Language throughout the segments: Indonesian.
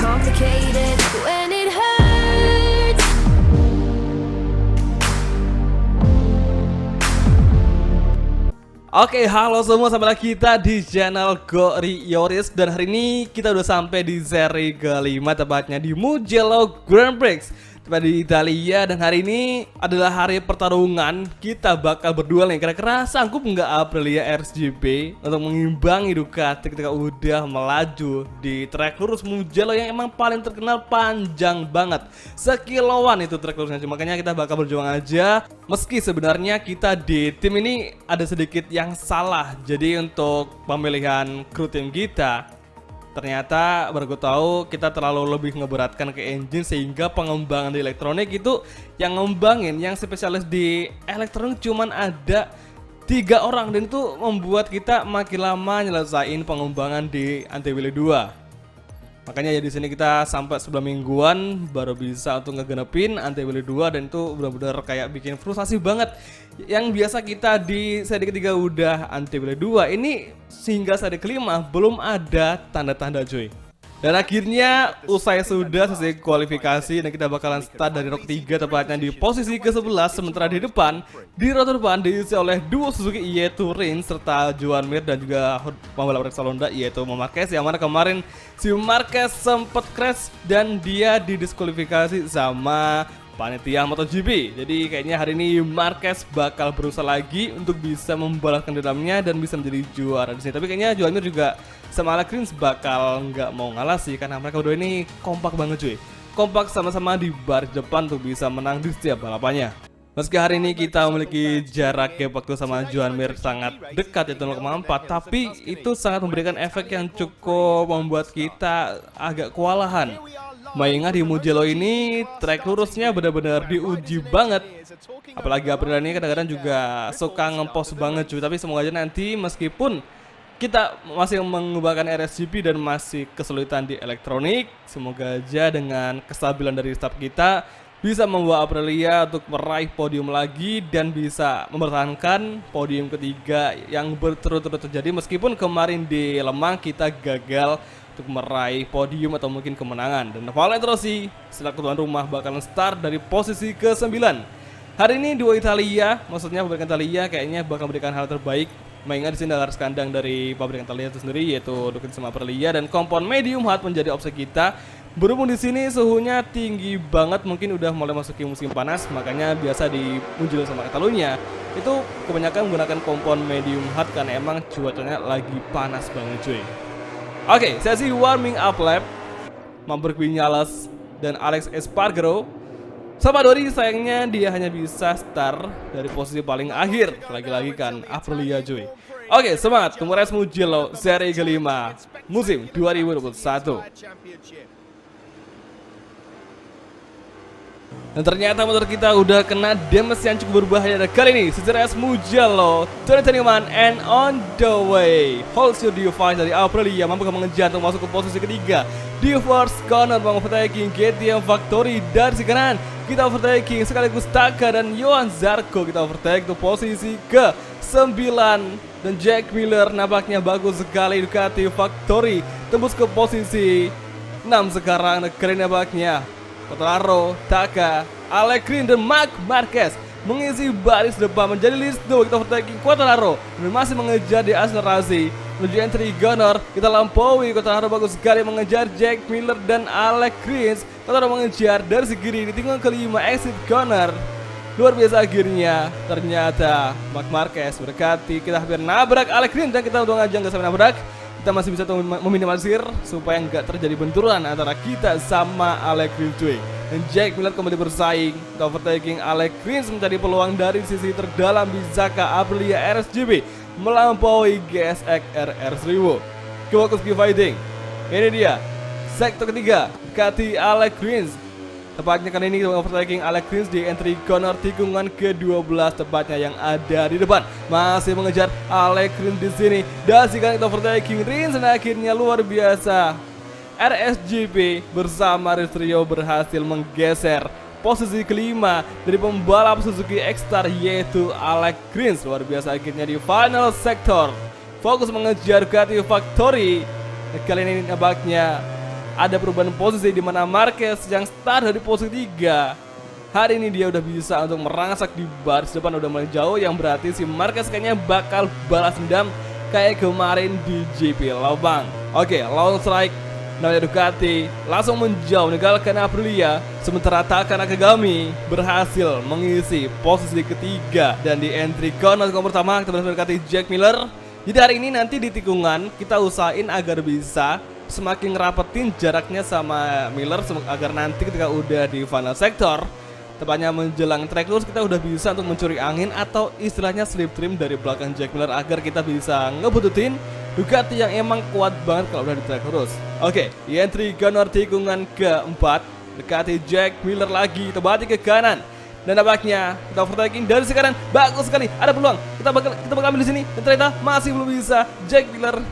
complicated when it hurts. Oke, halo semua, sampai lagi kita di channel Go Rioris. Dan hari ini kita udah sampai di seri kelima, tepatnya di Mugello Grand Prix, tepat di Italia. Dan hari ini adalah hari pertarungan. Kita bakal berduel nih, kira-kira sanggup nggak Aprilia RSGP untuk mengimbangi Ducati ketika udah melaju di trek lurus Mugello yang emang paling terkenal panjang banget. Sekiloan itu trek lurusnya, makanya kita bakal berjuang aja. Meski sebenarnya kita di tim ini ada sedikit yang salah. Jadi untuk pemilihan kru tim kita, ternyata baru gue tahu kita terlalu lebih ngeberatkan ke engine, sehingga pengembangan di elektronik itu yang ngembangin, yang spesialis di elektronik cuman ada 3 orang, dan itu membuat kita makin lama nyelesain pengembangan di Antewili 2. Makanya ya di sini kita sampai 11 mingguan baru bisa untuk ngegenepin Antewili 2, dan itu benar-benar kayak bikin frustasi banget. Yang biasa kita di seri ketiga udah Antewili 2, ini sehingga seri kelima belum ada tanda-tanda cuy. Dan akhirnya usai sudah selesai kualifikasi, dan kita bakalan start dari row 3 tepatnya di posisi ke-11. Sementara di depan, di row depan diisi oleh duo Suzuki, yaitu Rins serta Joan Mir, dan juga pembalap Repsol Honda yaitu Marquez, yang mana kemarin si Marquez sempat crash dan dia didiskualifikasi sama panitia MotoGP. Jadi kayaknya hari ini Marquez bakal berusaha lagi untuk bisa membalaskan dendamnya dan bisa menjadi juara di sini. Tapi kayaknya Joan Mir juga sama Alex Rins bakal nggak mau ngalah sih, karena mereka berdua ini kompak banget cuy. Kompak sama-sama di baris depan tuh bisa menang di setiap balapannya. Meski hari ini kita memiliki jarak gap waktu sama Joan Mir sangat dekat, yaitu 0,4, tapi itu sangat memberikan efek yang cukup membuat kita agak kewalahan. Mengingat di Mugello ini trek lurusnya benar-benar diuji banget. Apalagi Aprilia ini kadang-kadang juga suka ngepost banget cuy. Tapi semoga aja nanti meskipun kita masih mengubahkan RSGP dan masih kesulitan di elektronik, semoga aja dengan kestabilan dari staff kita bisa membawa Aprilia untuk meraih podium lagi dan bisa mempertahankan podium ketiga yang berturut-turut terjadi. Meskipun kemarin di Le Mans kita gagal untuk meraih podium atau mungkin kemenangan. Dan Valentino Rossi selaku tuan rumah bakalan start dari posisi ke-9. Hari ini dua Italia, maksudnya pabrikan Italia kayaknya bakal memberikan hal terbaik. Mengingat di sini ada garis kandang dari pabrikan Italia itu sendiri, yaitu Ducati sama Aprilia, dan kompon medium hard menjadi opsi kita. Berhubung di sini suhunya tinggi banget, mungkin udah mulai masuki musim panas, makanya biasa di Mugello sama Catalunya itu kebanyakan menggunakan kompon medium hard karena emang cuacanya lagi panas banget cuy. Oke, sesi warming up lap Maverick Viñales dan Alex Espargaro. Salvadori sayangnya dia hanya bisa start dari posisi paling akhir. Lagi-lagi kan Aprilia cuy. Oke, semangat tunggu race Mugello seri kelima musim 2021. Dan ternyata motor kita udah kena damage yang cukup berbahaya. Dan kali ini sejarah Mugello 2021 and on the way. Hold your device dari Aprilia mampu mengejar untuk masuk ke posisi ketiga. Di first corner overtaking KTM Factory dari si kanan. Kita overtaking sekaligus Taka dan Johan Zarco. Kita overtake ke posisi ke-9. Dan Jack Miller nampaknya bagus sekali. Ducati Factory tembus ke posisi 6 sekarang. Dan kali ini nampaknya Quartararo, Taka, Alex Rins dan Marc Marquez mengisi baris depan menjadi list 2. Kita overtaking Quartararo dan masih mengejar di akselerasi menuju entry gunner. Kita lampaui Quartararo, bagus sekali mengejar Jack Miller dan Alex Rins. Quartararo mengejar dari segi kiri di tikungan kelima exit corner. Luar biasa akhirnya ternyata Marc Marquez berdekati. Kita hampir nabrak Alex Rins dan kita untung aja nggak sampai nabrak. Kita masih bisa meminimalisir supaya nggak terjadi benturan antara kita sama Alex Rins cuy. Dan Jack Miller kembali bersaing. Kita overtaking Alex Rins mencari peluang dari sisi terdalam. Bisakah Aprilia RSGP melampaui GSX RR 1000? Fokus keep fighting. Ini dia sektor ketiga Ducati Alex Rins. Tepatnya kali ini kita overtaking Alex Rins di entry corner tikungan ke-12 tepatnya yang ada di depan. Masih mengejar Alex Rins di sini. Dan sekarang kita overtaking Rins dan akhirnya luar biasa. RSGP bersama Rins Trio berhasil menggeser posisi kelima dari pembalap Suzuki X-Star yaitu Alex Rins. Luar biasa akhirnya di final sector. Fokus mengejar Ducati Factory. Kali ini nampaknya ada perubahan posisi di mana Marquez yang start dari posisi 3. Hari ini dia udah bisa untuk merangsak di baris depan, udah mulai jauh, yang berarti si Marquez kayaknya bakal balas dendam kayak kemarin di GP Lubang. Oke, long strike namanya Ducati langsung menjauh meninggalkan Aprilia, sementara Taka Nakagami berhasil mengisi posisi ketiga. Dan di entry corner pertama kita mendapatkan Jack Miller. Jadi hari ini nanti di tikungan kita usahain agar bisa semakin ngerapetin jaraknya sama Miller agar nanti ketika udah di final sector, tepatnya menjelang track lurus, kita udah bisa untuk mencuri angin atau istilahnya slip trim dari belakang Jack Miller agar kita bisa ngebututin Ducati yang emang kuat banget kalau udah di track lurus. Oke, di entry corner tikungan keempat, Ducati Jack Miller lagi terbalik ke kanan. Dan nampaknya kita overtaking dari sekarang, bagus sekali, ada peluang. Kita bakal ambil di sini dan ternyata masih belum bisa. Jack Miller,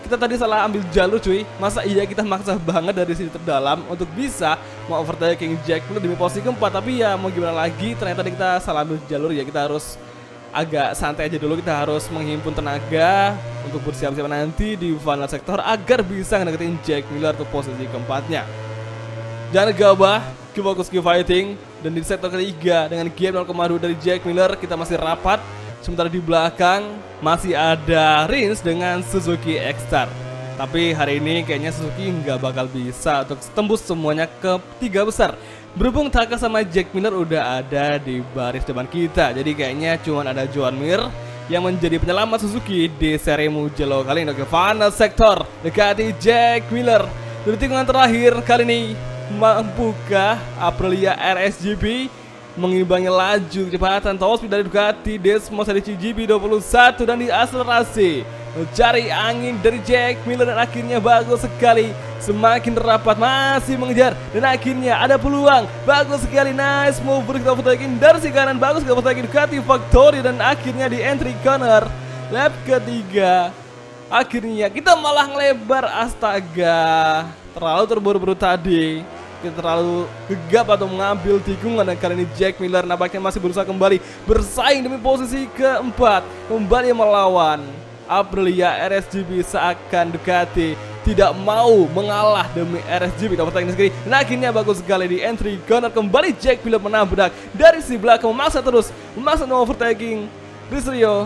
kita tadi salah ambil jalur cuy. Masa iya kita maksa banget dari sini terdalam untuk bisa mau overtaking Jack Miller di posisi keempat. Tapi ya mau gimana lagi, ternyata tadi kita salah ambil jalur ya. Kita harus agak santai aja dulu, kita harus menghimpun tenaga untuk bersiap-siap nanti di final sektor agar bisa ngedeketin Jack Miller ke posisi keempatnya. Jangan gegabah, keep fokus, keep fighting. Dan di sektor ketiga dengan gap 0,2 dari Jack Miller kita masih rapat. Sementara di belakang masih ada Rins dengan Suzuki X-Star. Tapi hari ini kayaknya Suzuki nggak bakal bisa untuk tembus semuanya ke 3 besar. Berhubung Taka sama Jack Miller udah ada di baris depan kita, jadi kayaknya cuma ada Joan Mir yang menjadi penyelamat Suzuki di seri Mugello kali ini. Oke, final sektor dekati Jack Miller. Di tikungan terakhir kali ini, mampukah Aprilia RSGP mengimbangi laju kecepatan top speed dari Ducati Desmos di GP21 dan diakselerasi mencari angin dari Jack Miller dan akhirnya bagus sekali, semakin rapat masih mengejar dan akhirnya ada peluang, bagus sekali, nice move kita overtaking dari si kanan, bagus kita overtaking Ducati Factory dan akhirnya di entry corner lap ketiga akhirnya kita malah ngelebar. Astaga, terlalu terburu-buru tadi, kita terlalu gegap atau mengambil tikungan dan kali ini Jack Miller nampaknya masih berusaha kembali bersaing demi posisi keempat, kembali melawan Aprilia RSGP seakan Ducati tidak mau mengalah demi RSGP dapat teknis sekali. Dan akhirnya bagus sekali di entry corner kembali Jack Miller menabrak dari si belakang, memaksa no overtaking Rizrio.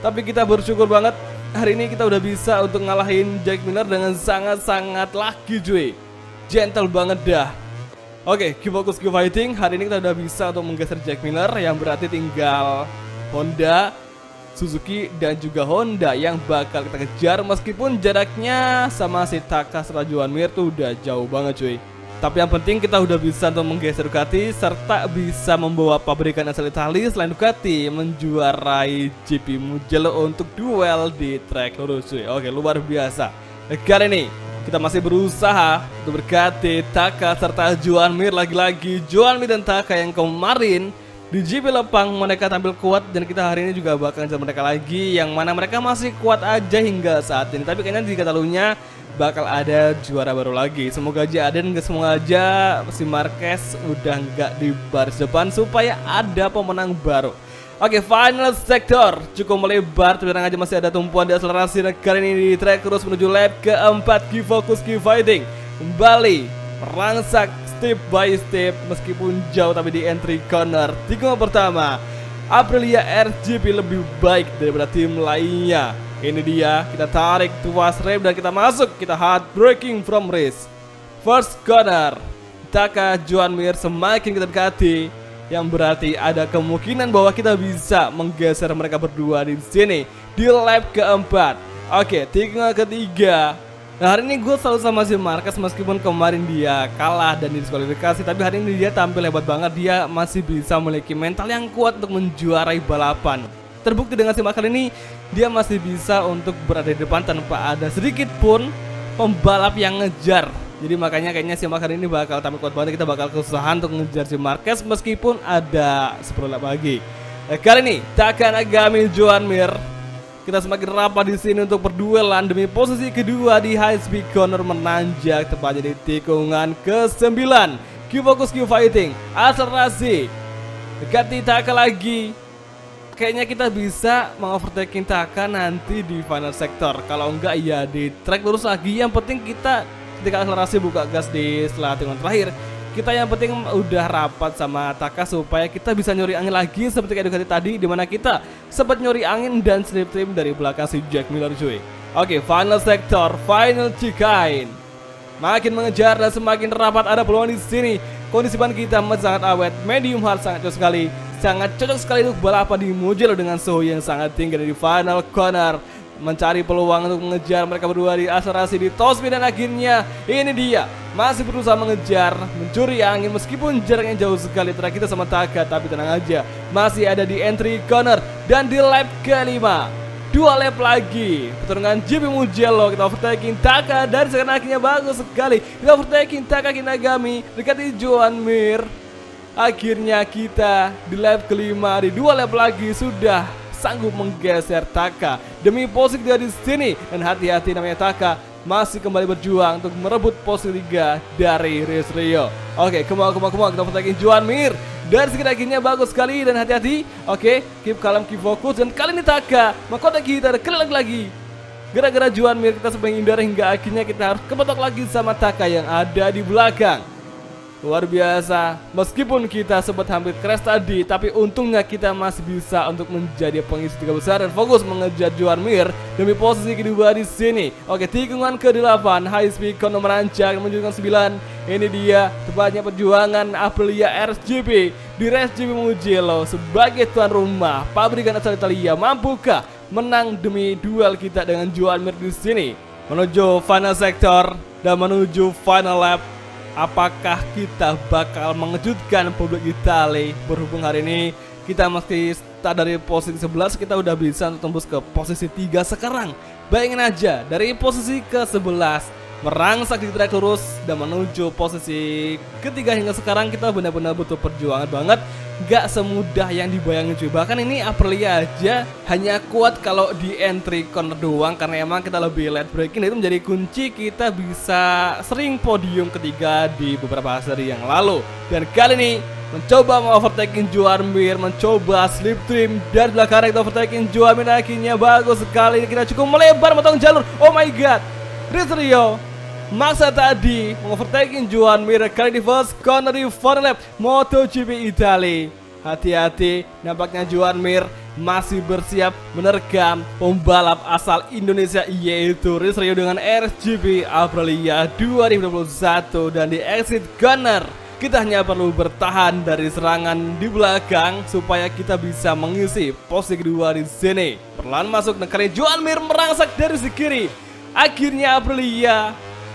Tapi kita bersyukur banget hari ini kita udah bisa untuk ngalahin Jack Miller dengan sangat-sangat lucky cuy. Gentle banget dah. Oke, keep focus, keep fighting. Hari ini kita udah bisa untuk menggeser Jack Miller, yang berarti tinggal Honda, Suzuki dan juga Honda yang bakal kita kejar. Meskipun jaraknya sama si Taka serta Joan Mir tuh udah jauh banget cuy. Tapi yang penting kita udah bisa untuk menggeser Ducati serta bisa membawa pabrikan asal Italia selain Ducati menjuarai GP Mugello untuk duel di track lurus cuy. Oke, luar biasa. Kali ini kita masih berusaha untuk berkati Taka serta Joan Mir. Lagi-lagi Joan Mir dan Taka yang kemarin di GP Lepang mereka tampil kuat, dan kita hari ini juga bakal ngejar mereka lagi, yang mana mereka masih kuat aja hingga saat ini. Tapi kayaknya di Catalunya bakal ada juara baru lagi. Semoga aja ada, dan semoga aja si Marquez udah nggak di baris depan supaya ada pemenang baru. Oke, final sector cukup melebar, tapi aja masih ada tumpuan di akselerasi. Dan kali ini di track terus menuju lap keempat. Keep focus, keep fighting. Kembali merangsak step by step meskipun jauh, tapi di entry corner tikungan pertama Aprilia RGP lebih baik daripada tim lainnya. Ini dia, kita tarik tuas rem dan kita masuk, kita hard braking from race. First corner, Taka Joan Mir semakin kita dekati, yang berarti ada kemungkinan bahwa kita bisa menggeser mereka berdua di sini di lap keempat. Oke, tikungan ketiga. Nah, hari ini gue selalu sama si Marquez meskipun kemarin dia kalah dan diskualifikasi, tapi hari ini dia tampil hebat banget. Dia masih bisa memiliki mental yang kuat untuk menjuarai balapan. Terbukti dengan si Marquez ini, dia masih bisa untuk berada di depan tanpa ada sedikit pun pembalap yang ngejar. Jadi makanya kayaknya si Marquez ini bakal tampil kuat banget. Kita bakal kesusahan untuk ngejar si Marquez meskipun ada 10 lap lagi. Kali ini Taka Nakagami Joan Mir, kita semakin rapat di sini untuk berduelan demi posisi kedua di high speed corner menanjak tepatnya di tikungan ke-9. Keep focus, keep fighting. Akselerasi. Dekati Taka lagi. Kayaknya kita bisa mengovertaking Taka nanti di final sector. Kalau enggak ya di track lurus lagi. Yang penting kita ketika akselerasi buka gas di setelah tikungan terakhir. Kita yang penting udah rapat sama Taka supaya kita bisa nyuri angin lagi seperti kayak Ducati tadi, dimana kita sempat nyuri angin dan slip trim dari belakang si Jack Miller cuy. Oke, final sektor, final chicane. Makin mengejar dan semakin rapat ada peluang di sini. Kondisi ban kita sangat awet, medium hard sangat cocok sekali. Sangat cocok sekali untuk balapan di Mugello dengan suhu yang sangat tinggi dari final corner. Mencari peluang untuk mengejar mereka berdua di akselerasi di top speed, dan akhirnya ini dia masih berusaha mengejar, mencuri angin meskipun jaraknya jauh sekali antara kita sama Taka. Tapi tenang aja, masih ada di entry corner dan di lap kelima. 2 lap lagi pertarungan GP Mugello. Kita overtaking Taka dan sekarang akhirnya bagus sekali. Kita overtaking Taka Kinagami dekati Joan Mir. Akhirnya kita di lap kelima di 2 lap lagi sudah sanggup menggeser Taka demi posisi dia di sini. Dan hati-hati, namanya Taka masih kembali berjuang untuk merebut posisi 3 dari Race Rio. Oke, come on, kita overtaking Joan Mir. Dan sekitar akhirnya bagus sekali dan hati-hati. Oke, keep calm, keep fokus. Dan kali ini Taka mahkota kita kelak lagi. Gara-gara Joan Mir kita sempat menghindar hingga akhirnya kita harus kebetok lagi sama Taka yang ada di belakang. Luar biasa, meskipun kita sempat hampir crash tadi, tapi untungnya kita masih bisa untuk menjadi pengisi 3 besar dan fokus mengejar Joan Mir demi posisi kedua di sini. Oke, tikungan ke-8, high speed corner menanjak menuju ke 9. Ini dia tepatnya perjuangan Aprilia RSGP di Race GP Mugello sebagai tuan rumah pabrikan asal Italia. Mampukah menang demi duel kita dengan Joan Mir di sini? Menuju final sektor dan menuju final lap. Apakah kita bakal mengejutkan publik Italia? Berhubung hari ini kita masih start dari posisi 11, kita udah bisa tembus ke posisi 3 sekarang. Bayangin aja, dari posisi ke-11 merangsak di trek lurus dan menuju posisi ketiga hingga sekarang kita benar-benar butuh perjuangan banget. Gak semudah yang dibayangin cuy. Bahkan ini Aprilia aja hanya kuat kalau di entry corner doang, karena emang kita lebih late braking. Itu menjadi kunci kita bisa sering podium ketiga di beberapa seri yang lalu. Dan kali ini mencoba overtaking Joan Mir, mencoba slip trim dan belakang kita overtaking Joan Mir. Akhirnya bagus sekali, kita cukup melebar memotong jalur. Oh my god, Race Rio maksa tadi mengovertaking Joan Mir kali di first corner di final lap MotoGP Italia. Hati-hati, nampaknya Joan Mir masih bersiap menerkam pembalap asal Indonesia yaitu Race Rio dengan RSGP Aprilia 2021. Dan di exit corner kita hanya perlu bertahan dari serangan di belakang supaya kita bisa mengisi posisi kedua di sini. Perlahan masuk dan kali Joan Mir merangsak dari sisi kiri. Akhirnya Aprilia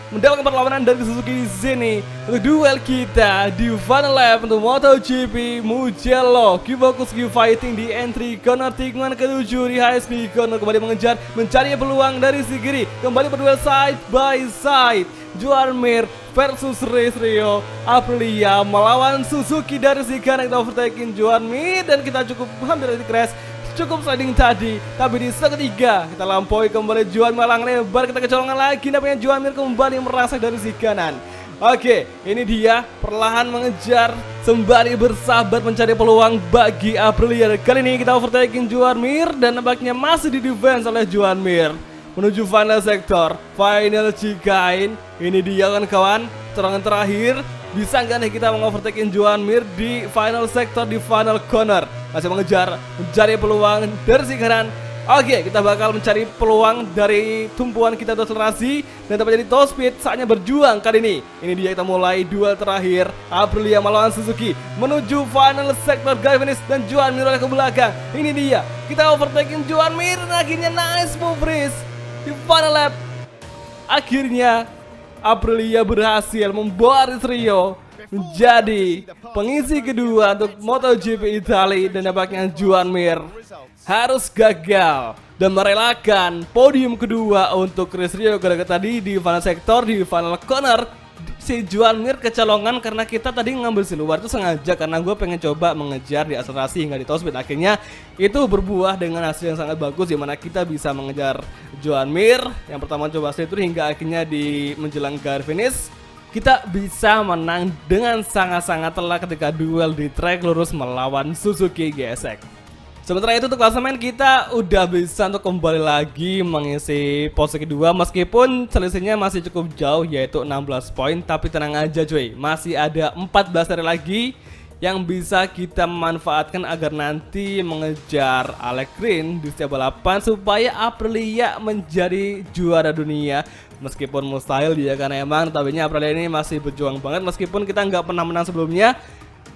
mendapatkan perlawanan dari Suzuki di sini untuk duel kita di final lap untuk MotoGP Mugello. Keep fokus, keep fighting di entry corner tikungan ke-7 di high speed corner. Kembali mengejar, mencari peluang dari sisi kiri. Kembali berduel side by side. Joan Mir versus Race Rio. Aprilia melawan Suzuki dari sisi kanan. Kita overtaking Joan Mir dan kita cukup hampir di crash. Cukup sliding tadi, tapi di set ketiga kita lampaui kembali Joan Malang lebar, kita kecolongan lagi, namanya Joan Mir kembali merangsak dari sisi kanan. Oke, ini dia perlahan mengejar sembari bersahabat mencari peluang bagi Aprilia. Kali ini kita overtaking Joan Mir dan nampaknya masih di defense oleh Joan Mir. Menuju final sektor, final chicane. Ini dia kawan-kawan, serangan terakhir. Bisa nggak nih kita mengovertaking Joan Mir di final sektor di final corner? Masih mengejar, mencari peluang dari sisi kanan. Oke, kita bakal mencari peluang dari tumpuan kita untuk akselerasi dan dapat jadi top speed. Saatnya berjuang kali ini. Ini dia, kita mulai duel terakhir Aprilia melawan Suzuki menuju final sektor garis finish dan Joan Mir ke belakang. Ini dia, kita overtaking Joan Mir dan akhirnya nice move race di final lap. Akhirnya Aprilia berhasil membawa Race Rio menjadi pengisi kedua untuk MotoGP Italia. Dan nampaknya Joan Mir harus gagal dan merelakan podium kedua untuk Race Rio. Gara-gara tadi di final sektor, di final corner si Joan Mir kecolongan karena kita tadi ngambil siluar itu sengaja, karena gue pengen coba mengejar di akselerasi hingga di top speed. Akhirnya itu berbuah dengan hasil yang sangat bagus, dimana kita bisa mengejar Joan Mir yang pertama coba slip trim hingga akhirnya di menjelang garis finish kita bisa menang dengan sangat-sangat telak ketika duel di trek lurus melawan Suzuki GSX. Sementara itu untuk klasemen kita udah bisa untuk kembali lagi mengisi posisi kedua meskipun selisihnya masih cukup jauh yaitu 16 poin, tapi tenang aja cuy, masih ada 14 hari lagi yang bisa kita manfaatkan agar nanti mengejar Alex Green di setiap balapan supaya Aprilia menjadi juara dunia. Meskipun mustahil ya, karena emang tabinya Aprilia ini masih berjuang banget meskipun kita nggak pernah menang sebelumnya.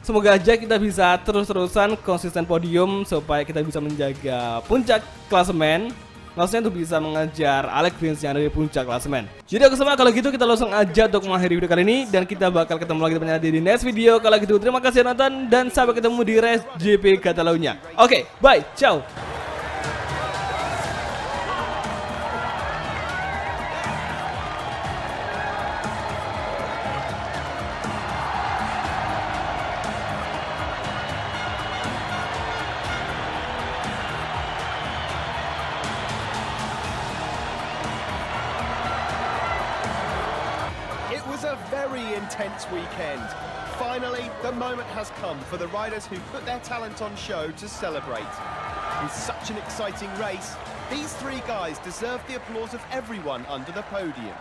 Semoga aja kita bisa terus-terusan konsisten podium supaya kita bisa menjaga puncak klasemen. Maksudnya untuk bisa mengejar Alex Rins yang ada di puncak klasemen. Jadi aku sama, kalau gitu kita langsung aja untuk mengakhiri video kali ini. Dan kita bakal ketemu lagi di next video. Kalau gitu terima kasih nonton dan sampai ketemu di Race GP Catalunya. Oke, bye, ciao. It was a very intense weekend. Finally, the moment has come for the riders who put their talent on show to celebrate. In such an exciting race, these three guys deserve the applause of everyone under the podium.